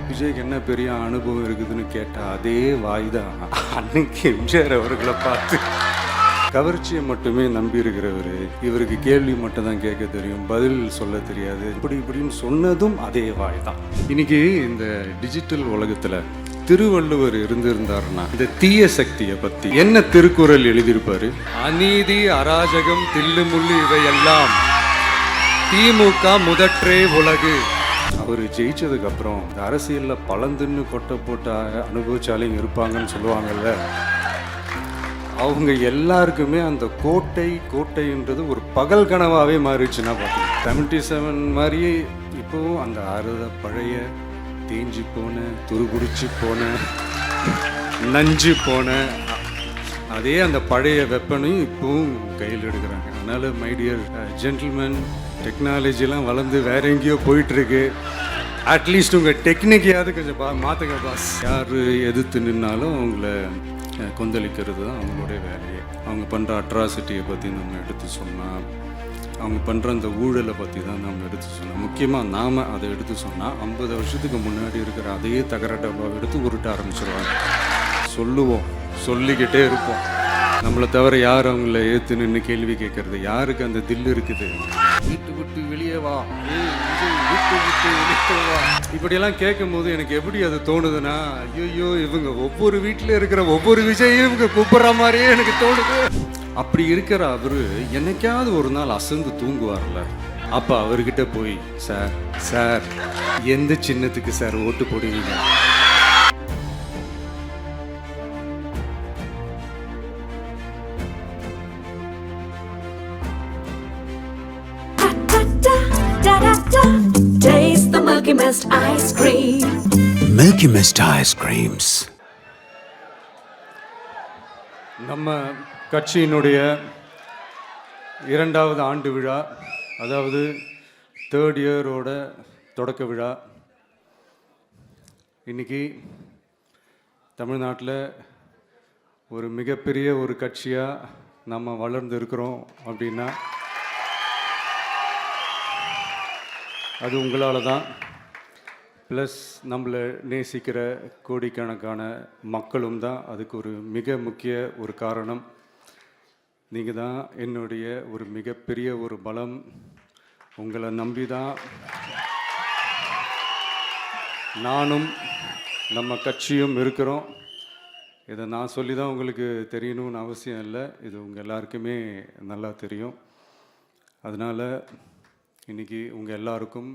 விஜய்க்கு என்ன பெரிய அனுபவம் இருக்குதுன்னு கேட்டால் அதே வாய் தான் அன்னைக்கு எம்ஜிஆர் அவர்களை பார்த்து கவர்ச்சியை மட்டுமே நம்பி இருக்கிறவர், இவருக்கு கேள்வி மட்டும் தான் கேட்க தெரியும், பதில் சொல்ல தெரியாது, இப்படின்னு சொன்னதும் அதே வாய் தான். இன்னைக்கு இந்த டிஜிட்டல் உலகத்தில் திருவள்ளுவர் இருந்திருந்தாருன்னா இந்த தீய சக்தியை பற்றி என்ன திருக்குறள் எழுதியிருப்பாரு? அநீதி, அராஜகம், தில்லுமுள்ளு இவையெல்லாம் திமுக முதற்றே உலகு. அவர் ஜெயிச்சதுக்கு அப்புறம் இந்த அரசியலில் பழந்துன்னு கொட்டை போட்டு அனுபவிச்சாலையும் இருப்பாங்கன்னு சொல்லுவாங்கல்ல, அவங்க எல்லாருக்குமே அந்த கோட்டைன்றது ஒரு பகல் கனவாகவே மாறிடுச்சுன்னா பார்த்தீங்க. 77 மாதிரியே இப்போவும் அந்த பழைய தேஞ்சி போன, துருபிடிச்சி போன, நஞ்சு போன அதே அந்த பழைய வெப்பனையும் இப்போவும் கையில் எடுக்கிறாங்க. அதனால் மைடியர் ஜென்டில்மேன், டெக்னாலஜிலாம் வளர்ந்து வேற எங்கேயோ போயிட்டுருக்கு. அட்லீஸ்ட் உங்கள் டெக்னிக்கையாவது கொஞ்சம் மாற்றுங்க பாஸ். யார் எதிர்த்து நின்னாலும் அவங்கள கொந்தளிக்கிறது தான் அவங்களுடைய வேலையை. அவங்க பண்ணுற அட்ராசிட்டியை பற்றி நம்ம எடுத்து சொன்னால், அவங்க பண்ணுற அந்த ஊழலை பற்றி தான் நம்ம எடுத்து சொன்னோம். முக்கியமாக நாம் அதை எடுத்து சொன்னால் 50 வருஷத்துக்கு முன்னாடி இருக்கிற அதே தகர டப்பாவை எடுத்து உருட்ட ஆரம்பிச்சிருவாங்க. சொல்லுவோம், சொல்லிக்கிட்டே இருப்போம். நம்மளை தவிர யார் அவங்கள ஏற்று நின்று கேள்வி கேட்கறது? யாருக்கு அந்த தில்லு இருக்குது? வீட்டு விட்டு வெளியே வா, வீட்டு விட்டு வெளியே வா, இப்படியெல்லாம் கேட்கும் போது எனக்கு எப்படி அது தோணுதுன்னா, ஐயோ இவங்க ஒவ்வொரு வீட்டில் இருக்கிற ஒவ்வொரு விஜயும் இவங்க கூப்பிட்ற மாதிரியே எனக்கு தோணுது. அப்படி இருக்கிற அவரு என்னைக்காவது ஒரு நாள் அசந்து தூங்குவார்ல, அப்போ அவர்கிட்ட போய் சார் எந்த சின்னத்துக்கு சார் ஓட்டு போடுவீங்க? Taste the Milky Mist ice cream. Milky Mist ice creams. நம்ம கட்சியினுடைய 2வது ஆண்டு விழா, அதாவது 3rd இயரோட தொடக்க விழா இன்னைக்கு தமிழ்நாட்டில் ஒரு மிகப்பெரிய ஒரு கட்சியாக நம்ம வளர்ந்து இருக்கிறோம் அப்படின்னா அது உங்களால் தான். ப்ளஸ் நம்மளை நேசிக்கிற கோடிக்கணக்கான மக்களும் தான் அதுக்கு ஒரு மிக முக்கிய ஒரு காரணம். நீங்கள் தான் என்னுடைய ஒரு மிகப்பெரிய ஒரு பலம். உங்களை நம்பி தான் நானும் நம்ம கட்சியும் இருக்கிறோம். இதை நான் சொல்லி தான் உங்களுக்கு தெரியணும்னு அவசியம் இல்லை, இது உங்கள் எல்லாருக்குமே நல்லா தெரியும். அதனால் இன்றைக்கி உங்கள் எல்லாருக்கும்,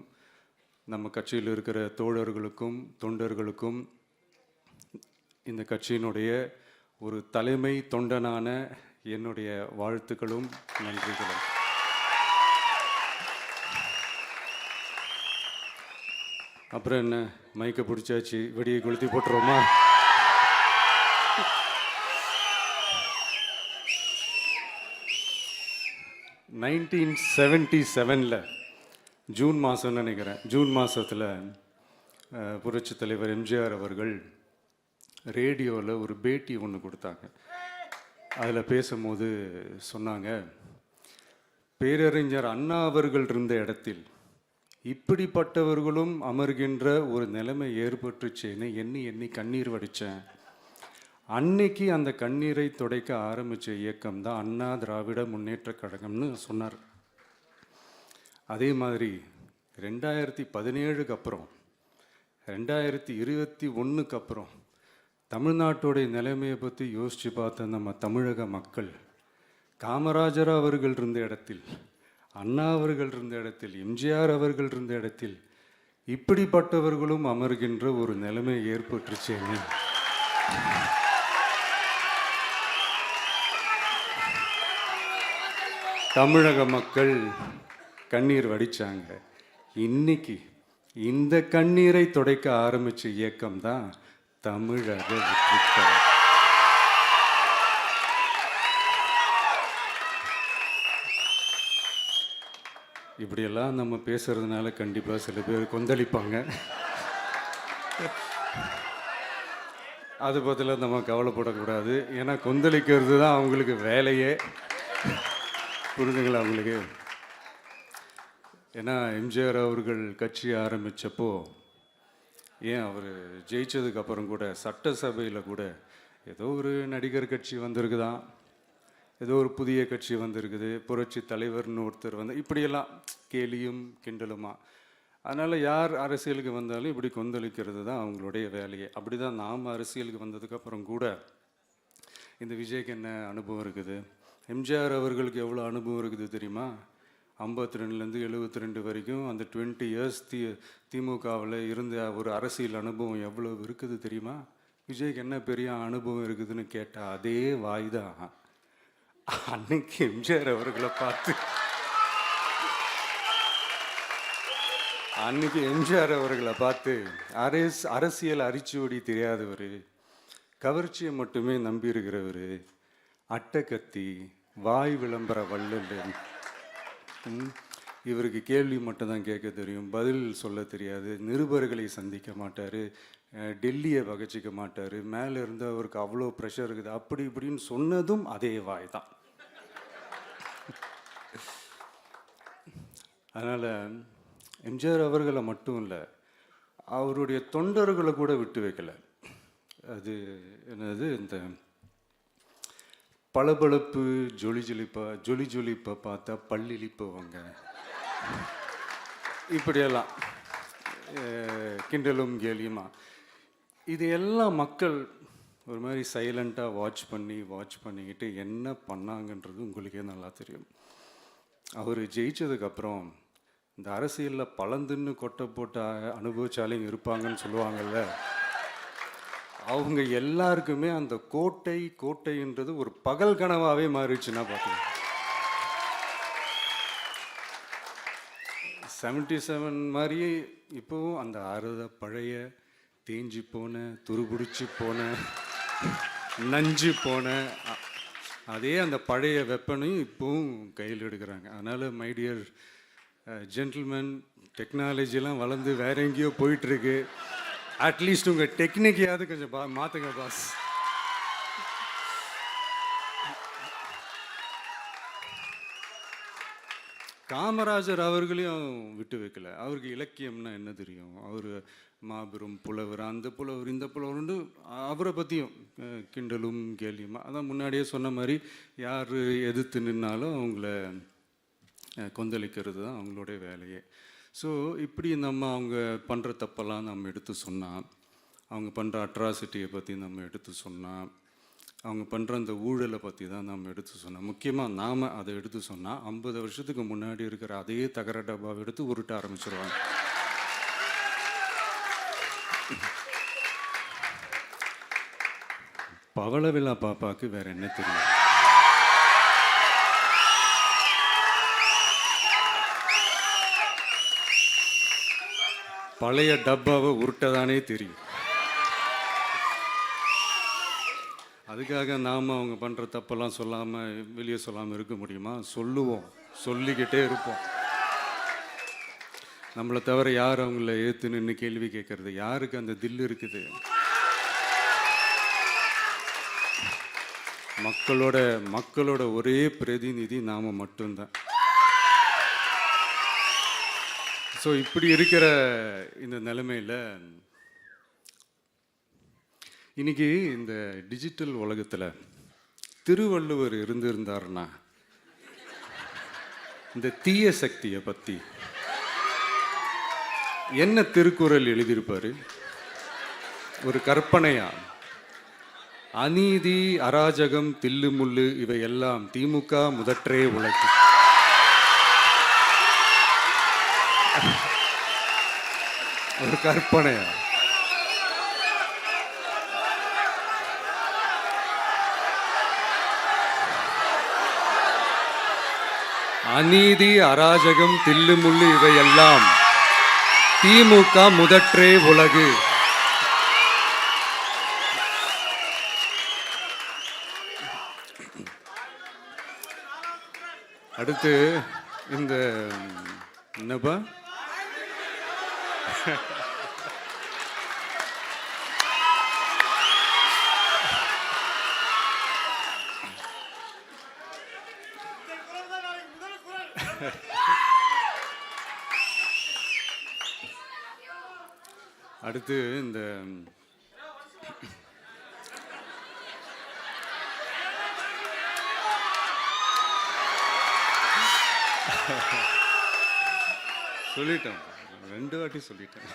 நம்ம கட்சியில் இருக்கிற தோழர்களுக்கும் தொண்டர்களுக்கும், இந்த கட்சியினுடைய ஒரு தலைமை தொண்டனான என்னுடைய வாழ்த்துக்களும் நன்றிகளும். அப்புறம் என்ன, மைக்கை பிடிச்சாச்சு, வெடியை கொளுத்தி போட்டுருவோமா? (1977) ஜூன் மாதம்னு நினைக்கிறேன், ஜூன் மாதத்தில் புரட்சி தலைவர் எம்ஜிஆர் அவர்கள் ரேடியோவில் ஒரு பேட்டி ஒன்று கொடுத்தாங்க. அதில் பேசும்போது சொன்னாங்க, பேரறிஞர் அண்ணா அவர்கள் இருந்த இடத்தில் இப்படிப்பட்டவர்களும் அமர்கின்ற ஒரு நிலைமை ஏற்பட்டுச்சேன்னு எண்ணி எண்ணி கண்ணீர் வடித்தேன். அன்னைக்கு அந்த கண்ணீரை துடைக்க ஆரம்பித்த இயக்கம் தான் அண்ணா திராவிட முன்னேற்ற கழகம்னு சொன்னார். அதே மாதிரி 2017 அப்புறம் 2021 அப்புறம் தமிழ்நாட்டுடைய நிலைமையை பற்றி யோசித்து பார்த்த நம்ம தமிழக மக்கள், காமராஜர் அவர்கள் இருந்த இடத்தில், அண்ணா அவர்கள் இருந்த இடத்தில், எம்ஜிஆர் அவர்கள் இருந்த இடத்தில் இப்படிப்பட்டவர்களும் அமர்கின்ற ஒரு நிலைமை ஏற்பட்டுச்சேன்னு தமிழக மக்கள் கண்ணீர் வடித்தாங்க. இன்னைக்கு இந்த கண்ணீரை துடைக்க ஆரம்பித்த இயக்கம் தான் தமிழக வெற்றிக்கழகம். இப்படியெல்லாம் நம்ம பேசுறதுனால கண்டிப்பாக சில பேர் கொந்தளிப்பாங்க. அது பற்றில நம்ம கவலைப்படக்கூடாது, ஏன்னா கொந்தளிக்கிறது தான் அவங்களுக்கு வேலையே. புரிஞ்சுங்களா அவங்களுக்கு? ஏன்னா எம்ஜிஆர் அவர்கள் கட்சி ஆரம்பித்தப்போ ஏன் அவர் ஜெயிச்சதுக்கு அப்புறம் கூட சட்டசபையில் கூட ஏதோ ஒரு நடிகர் கட்சி வந்திருக்குதான், ஏதோ ஒரு புதிய கட்சி வந்திருக்குது, புரட்சி தலைவர்னு ஒருத்தர் வந்து இப்படியெல்லாம் கேலியும் கிண்டலுமா. அதனால் யார் அரசியலுக்கு வந்தாலும் இப்படி கொந்தளிக்கிறது தான் அவங்களுடைய வேலையே. அப்படி தான் நாம் அரசியலுக்கு வந்ததுக்கப்புறம் கூட இந்த விஜய்க்கு என்ன அனுபவம் இருக்குது, எம்ஜிஆர் அவர்களுக்கு எவ்வளோ அனுபவம் இருக்குது தெரியுமா? 52லேருந்து 72 வரைக்கும் அந்த 20 இயர்ஸ் திமுகவில் இருந்த ஒரு அரசியல் அனுபவம் எவ்வளோ இருக்குது தெரியுமா? விஜய்க்கு என்ன பெரிய அனுபவம் இருக்குதுன்னு கேட்டால் அதே வாய் தான் அன்னைக்கு எம்ஜிஆர் அவர்களை பார்த்து அன்னைக்கு எம்ஜிஆர் அவர்களை பார்த்து அரசியல் அரிச்சுவடி தெரியாதவர், கவர்ச்சியை மட்டுமே நம்பி இருக்கிறவர், அட்டக்கத்தி, வாய் விளம்பர வள்ளல், இவருக்கு கேள்வி மட்டும் தான் கேட்க தெரியும், பதில் சொல்ல தெரியாது, நிருபர்களை சந்திக்க மாட்டார், டெல்லியை வகச்சிக்க மாட்டார், மேலே இருந்து அவருக்கு அவ்வளோ ப்ரெஷர் இருக்குது, அப்படி இப்படின்னு சொன்னதும் அதே வாய் தான். அதனால் எம்ஜிஆர் அவர்களை மட்டும் இல்லை, அவருடைய தொண்டர்களை கூட விட்டு வைக்கலை. அது என்னது, இந்த பளபளப்பு ஜொலி ஜொலிப்பை பார்த்தா பல்லிழிப்பவங்க, இப்படியெல்லாம் கிண்டலும் கேலியுமா, இது எல்லாம் மக்கள் ஒரு மாதிரி சைலண்ட்டாக வாட்ச் பண்ணிக்கிட்டு என்ன பண்ணாங்கன்றது உங்களுக்கே நல்லா தெரியும். அவர் ஜெயிச்சதுக்கப்புறம் இந்த அரசியலில் பழந்துன்னு கொட்டை போட்ட அனுபவிச்சாலையும் இருப்பாங்கன்னு சொல்லுவாங்கள்ல, அவங்க எல்லாருக்குமே அந்த கோட்டைன்றது ஒரு பகல் கனவாகவே மாறிடுச்சுன்னா பார்த்துக்கோங்க. 77 மாதிரியே இப்போவும் அந்த பழைய தேஞ்சி போன, துருபிடிச்சி போன, நஞ்சு போன அதே அந்த பழைய வெப்பனையும் இப்போவும் கையில் எடுக்கிறாங்க. அதனால் மை டியர் ஜென்டில்மேன், டெக்னாலஜிலாம் வளர்ந்து வேற எங்கேயோ போயிட்டுருக்கு, அட்லீஸ்ட் உங்கள் டெக்னிக்கையாவது கொஞ்சம் மாற்றுங்க பாஸ். காமராஜர் அவர்களையும் விட்டு வைக்கல. அவருக்கு இலக்கியம்னா என்ன தெரியும், அவர் மாபெரும் புலவர், அந்த புலவர் இந்த புலவர்னு அவரை பற்றியும் கிண்டலும் கேலியுமா. அதான் முன்னாடியே சொன்ன மாதிரி யார் எதிர்த்து நின்னாலும் அவங்கள கொந்தளிக்கிறது தான் அவங்களுடைய வேலையே. ஸோ இப்படி அவங்க பண்ணுற தப்பெல்லாம் நம்ம எடுத்து சொன்னால், அவங்க பண்ணுற அட்ராசிட்டியை பற்றி நம்ம எடுத்து சொன்னால், அவங்க பண்ணுற அந்த ஊழலை பற்றி தான் நம்ம எடுத்து சொன்னோம். முக்கியமாக நாம் அதை எடுத்து சொன்னால் 50 வருஷத்துக்கு முன்னாடி இருக்கிற அதே தகர டப்பாவை எடுத்து உருட்ட ஆரம்பிச்சிருவாங்க. பவள விழா பாப்பாவுக்கு வேற என்ன தெரியும்? பழைய டப்பாவை உருட்டதானே தெரியும். அதுக்காக நாம் அவங்க பண்ணுற தப்பெல்லாம் சொல்லாமல் வெளியே சொல்லாமல் இருக்க முடியுமா? சொல்லுவோம், சொல்லிக்கிட்டே இருப்போம். நம்மளை தவிர யார் அவங்கள ஏற்று நின்று கேள்வி கேட்கறது? யாருக்கு அந்த தில் இருக்குது? மக்களோட ஒரே பிரதிநிதி நாம் மட்டும்தான். ஸோ இப்படி இருக்கிற இந்த நிலைமையில் இன்னைக்கு இந்த டிஜிட்டல் உலகத்தில் திருவள்ளுவர் இருந்திருந்தாருன்னா இந்த தீய சக்தியை பற்றி என்ன திருக்குறள் எழுதியிருப்பாரு? ஒரு கற்பனையா, அநீதி, அராஜகம், தில்லுமுள்ளு இவையெல்லாம் திமுக முதற்றே உலகு. ஒரு கற்பனையா? அநீதி, அராஜகம், தில்லுமுள்ளு இவையெல்லாம் திமுக முதற்றே உலகு. அடுத்து இந்த என்னப்பா அடுத்து இந்த சொல்லிட்டேன், 2 வாட்டி சொல்லிட்டேன்.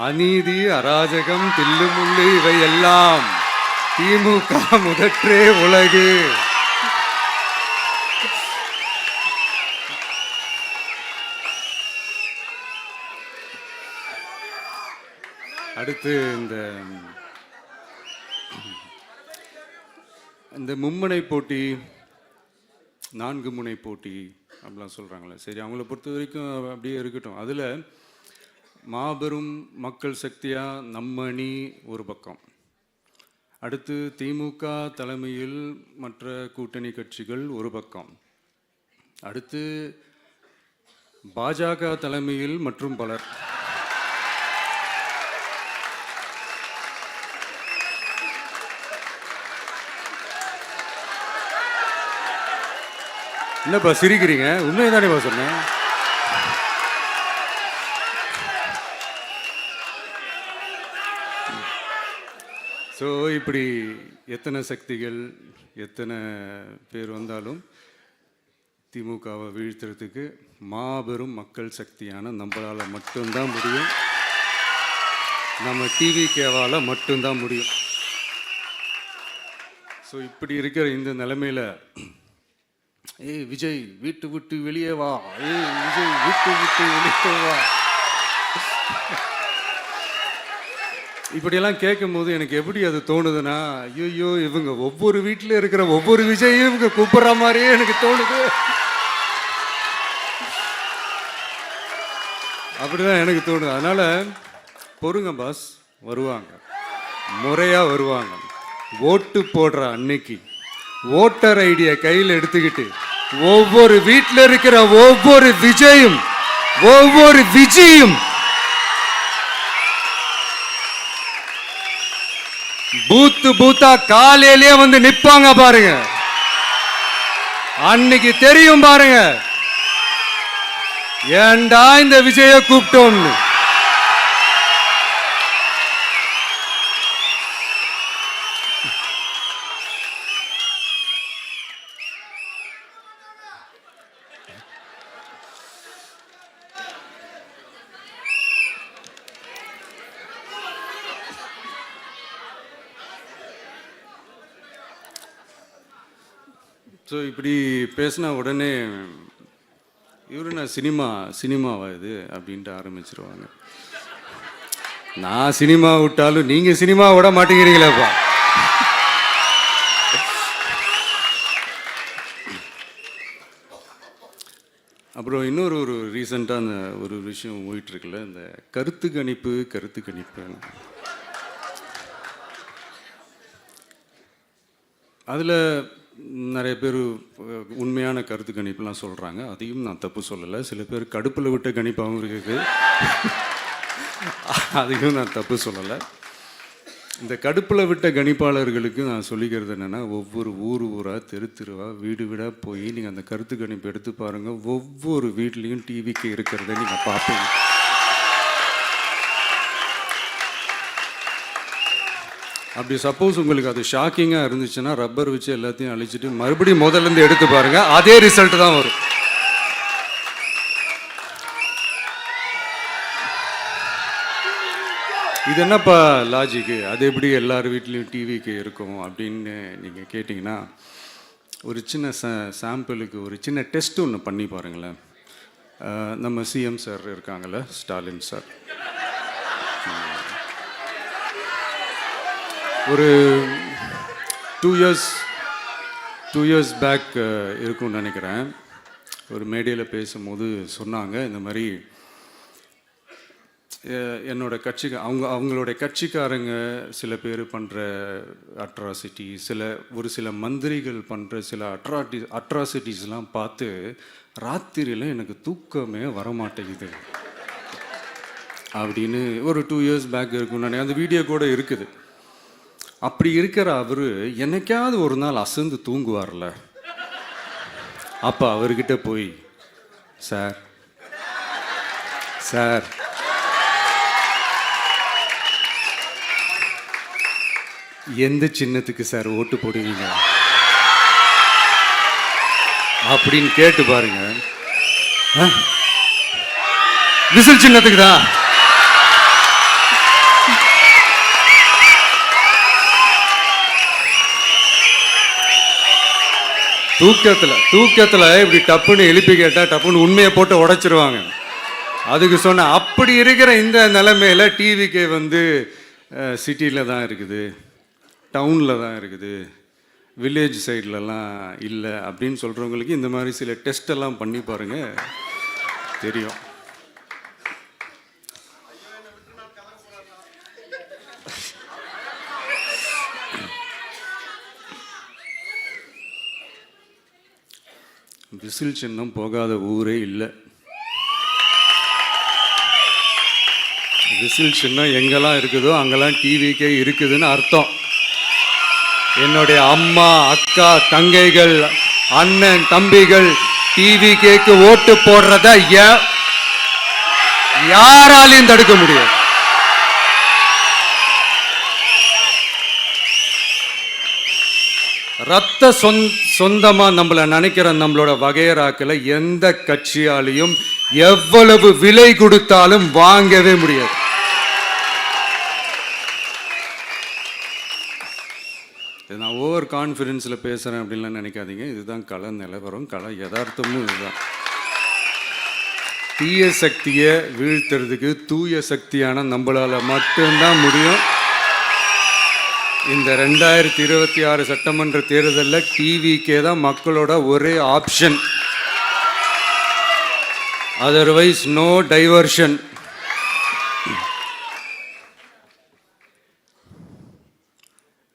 அநீதி, அராஜகம், தில்லுமுள்ளு இவை எல்லாம் திமுக முதற்றே உலகு. அடுத்து இந்த மும்முனை போட்டி, 4 முனை போட்டி அப்படிலாம் சொல்கிறாங்களே, சரி அவங்கள பொறுத்த வரைக்கும் அப்படியே இருக்கட்டும். அதில் மாபெரும் மக்கள் சக்தியாக நம்ம அணி ஒரு பக்கம், அடுத்து திமுக தலைமையில் மற்ற கூட்டணி கட்சிகள் ஒரு பக்கம், அடுத்து பாஜக தலைமையில் மற்றும் பலர். என்னப்பா சிரிக்கிறீங்க? உண்மையை தானேப்பா சொன்னேன். ஸோ இப்படி எத்தனை சக்திகள் எத்தனை பேர் வந்தாலும் திமுகவை வீழ்த்துறதுக்கு மாபெரும் மக்கள் சக்தியான நம்மளால் மட்டும்தான் முடியும், நம்ம டிவிகேவால் மட்டும்தான் முடியும். ஸோ இப்படி இருக்கிற இந்த நிலைமையில் ஏய் விஜய் வீட்டு விட்டு வெளியே வா, ஏய் விஜய் வீட்டு விட்டு வெளியே வா, இப்படியெல்லாம் கேட்கும் போது எனக்கு எப்படி அது தோணுதுன்னா, ஐயோ இவங்க ஒவ்வொரு வீட்டில் இருக்கிற ஒவ்வொரு விஜயும் இவங்க கூப்பிடுற மாதிரியே எனக்கு தோணுது. அப்படிதான் எனக்கு தோணுது. அதனால பொறுங்க பாஸ், வருவாங்க, முறையா வருவாங்க. ஓட்டு போடுற அன்னைக்கு ஓட்டர் ஐடியை கையில் எடுத்துக்கிட்டு ஒவ்வொரு வீட்டில் இருக்கிற ஒவ்வொரு விஜயும் பூத்தா காலையிலேயே வந்து நிப்பாங்க பாருங்க. அன்னைக்கு தெரியும் பாருங்க, ஏண்டா இந்த விஜய கூப்பிட்டோம்னு. ஸோ இப்படி பேசினா உடனே இவரு நான் சினிமாவா இது அப்படின்ட்டு ஆரம்பிச்சிருவாங்க. நான் சினிமா விட்டாலும் நீங்கள் சினிமா விட மாட்டேங்கிறீங்களேப்பா. அப்புறம் இன்னொரு ரீசெண்டாக அந்த ஒரு விஷயம் போயிட்டுருக்குல்ல, இந்த கருத்து கணிப்பு அதில் நிறைய பேர் உண்மையான கருத்து கணிப்புலாம் சொல்கிறாங்க. அதையும் நான் தப்பு சொல்லலை. சில பேர் கடுப்பில் விட்ட கணிப்பாகவும் இருக்குது, அதையும் நான் தப்பு சொல்லலை. இந்த கடுப்பில் விட்ட கணிப்பாளர்களுக்கு நான் சொல்லிக்கிறது என்னென்னா, ஒவ்வொரு ஊராக தெருவாக வீடாக போய் நீங்கள் அந்த கருத்து கணிப்பு எடுத்து பாருங்கள். ஒவ்வொரு வீட்லேயும் டிவிக்கு இருக்கிறத நீங்கள் பார்ப்பீங்க. அப்படி சப்போஸ் உங்களுக்கு அது ஷாக்கிங்காக இருந்துச்சுன்னா ரப்பர் வச்சு எல்லாத்தையும் அழிச்சிட்டு மறுபடியும் முதல்லேருந்து எடுத்து பாருங்கள், அதே ரிசல்ட் தான் வரும். இது என்னப்பா லாஜிக்கு, அது எப்படி எல்லார் வீட்லேயும் டிவிக்கு இருக்கும் அப்படின்னு நீங்கள் கேட்டிங்கன்னா, ஒரு சின்ன சாம்பிளுக்கு ஒரு சின்ன டெஸ்ட் ஒன்று பண்ணி பாருங்களேன். நம்ம சிஎம் சார் இருக்காங்கள்ல, ஸ்டாலின் சார், ஒரு 2 இயர்ஸ் பேக் இருக்கும்னு நினைக்கிறேன், ஒரு மேடையில் பேசும்போது சொன்னாங்க, இந்த மாதிரி என்னோட கட்சிக்கு அவங்களுடைய கட்சிக்காரங்க சில பேர் பண்ணுற அட்ராசிட்டி, ஒரு சில மந்திரிகள் பண்ணுற சில அட்ராசிட்டிஸ்லாம் பார்த்து ராத்திரியில் எனக்கு தூக்கமே வரமாட்டேங்குது அப்படின்னு ஒரு 2 இயர்ஸ் பேக் இருக்கும்னு நினைக்கிறேன். அந்த வீடியோ கூட இருக்குது. அப்படி இருக்கிற அவர் என்னைக்காவது ஒரு நாள் அசந்து தூங்குவார்ல, அப்போ அவர்கிட்ட போய், சார் சார் எந்த சின்னத்துக்கு சார் ஓட்டு போடுவீங்க அப்படின்னு கேட்டு பாருங்க. விசில் சின்னத்துக்கு தான். தூக்கத்துல இப்படி டப்புன்னு எழுப்பி கேட்டா டப்புன்னு உண்மையை போட்டு உடைச்சிருவாங்க. அதுக்கு சொன்ன அப்படி இருக்கிற இந்த நிலைமையில டிவிக்கே வந்து சிட்டியில் தான் இருக்குது, டவுனில் தான் இருக்குது, வில்லேஜ் சைட்லலாம் இல்லை அப்படின்னு சொல்கிறவங்களுக்கு இந்த மாதிரி சில டெஸ்ட் எல்லாம் பண்ணி பாருங்க, தெரியும். விசில் சின்னம் போகாத ஊரே இல்லை. விசில் சின்னம் எங்கெல்லாம் இருக்குதோ அங்கெல்லாம் டிவிக்கே இருக்குதுன்னு அர்த்தம். என்னுடைய அம்மா, அக்கா, தங்கைகள், அண்ணன், தம்பிகள் டிவிக்கேக்கு ஓட்டு போடுறத யாராலையும் தடுக்க முடியாது. ரத்த சொந்தமா நம்மள நினைக்கிற நம்மளோட வகையராக்களை எந்த கட்சியாலையும் எவ்வளவு விலை கொடுத்தாலும் வாங்கவே முடியாது. நான் ஓவர் கான்ஃபிடென்ஸில் பேசுகிறேன் அப்படின்லாம் நினைக்காதீங்க. இதுதான் கள நிலவரம், கள யதார்த்தமும் இதுதான். தீய சக்தியை வீழ்த்துறதுக்கு தூய சக்தியான நம்மளால் மட்டும்தான் முடியும். இந்த 2026 சட்டமன்ற தேர்தலில் டிவிக்கே தான் மக்களோட ஒரே ஆப்ஷன். Otherwise no diversion.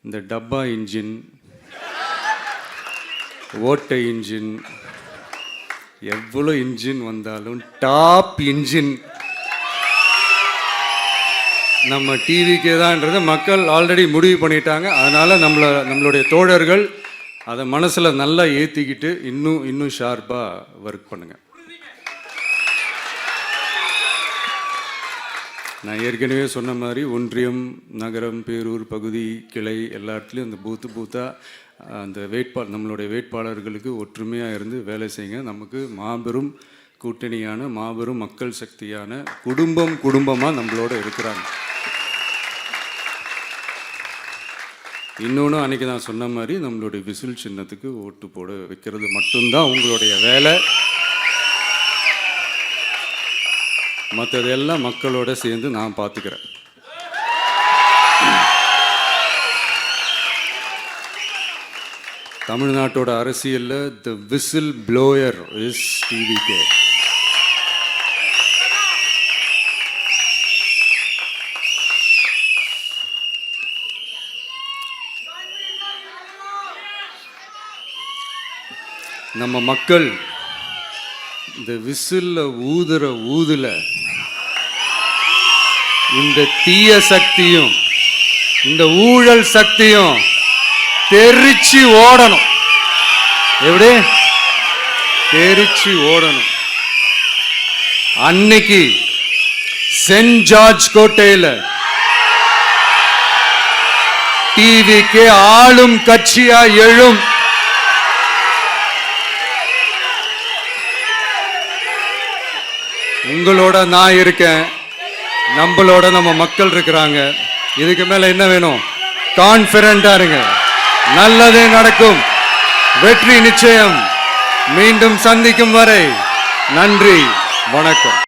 இந்த டப்பா இன்ஜின், ஓட்டை இன்ஜின், எவ்வளோ இன்ஜின் வந்தாலும் டாப் இன்ஜின் நம்ம டிவிக்கே தான்ன்றதை மக்கள் ஆல்ரெடி முடிவு பண்ணிட்டாங்க. அதனால் நம்மளுடைய தோழர்கள் அதை மனசில் நல்லா ஏற்றிக்கிட்டு இன்னும் ஷார்ப்பாக ஒர்க் பண்ணுங்கள். நான் ஏற்கனவே சொன்ன மாதிரி ஒன்றியம், நகரம், பேரூர், பகுதி, கிளை எல்லா இடத்துலையும் அந்த பூத்தாக அந்த நம்மளுடைய வேட்பாளர்களுக்கு ஒற்றுமையாக இருந்து வேலை செய்யுங்க. நமக்கு மாபெரும் கூட்டணியான மாபெரும் மக்கள் சக்தியான குடும்பமாக நம்மளோட இருக்கிறாங்க. இன்னொன்று அன்றைக்கி நான் சொன்ன மாதிரி நம்மளுடைய விசில் சின்னத்துக்கு ஓட்டு போட வைக்கிறது மட்டும்தான் உங்களுடைய வேலை. மற்றதெல்லாம் மக்களோட சேர்ந்து நான் பார்த்துக்கிறேன். தமிழ்நாட்டோட அரசியலில் தி விசில் ப்ளோயர் இஸ் டிவிகே. நம்ம மக்கள் இந்த விசில்ல ஊதுல இந்த தீய சக்தியும் இந்த ஊழல் சக்தியும் தெரிச்சு ஓடணும். எப்படி தெரிச்சு ஓடணும்? அன்னைக்கு சென்ட் ஜார்ஜ் கோட்டையில் டிவிக்கு ஆளும் கட்சியா எழும். உங்களோட நான் இருக்கேன், நம்மளோட நம்ம மக்கள் இருக்கிறாங்க. இதுக்கு மேல என்ன வேணும்? கான்ஃபிடென்ட்டா இருங்க, நல்லதே நடக்கும், வெற்றி நிச்சயம். மீண்டும் சந்திக்கும் வரை நன்றி, வணக்கம்.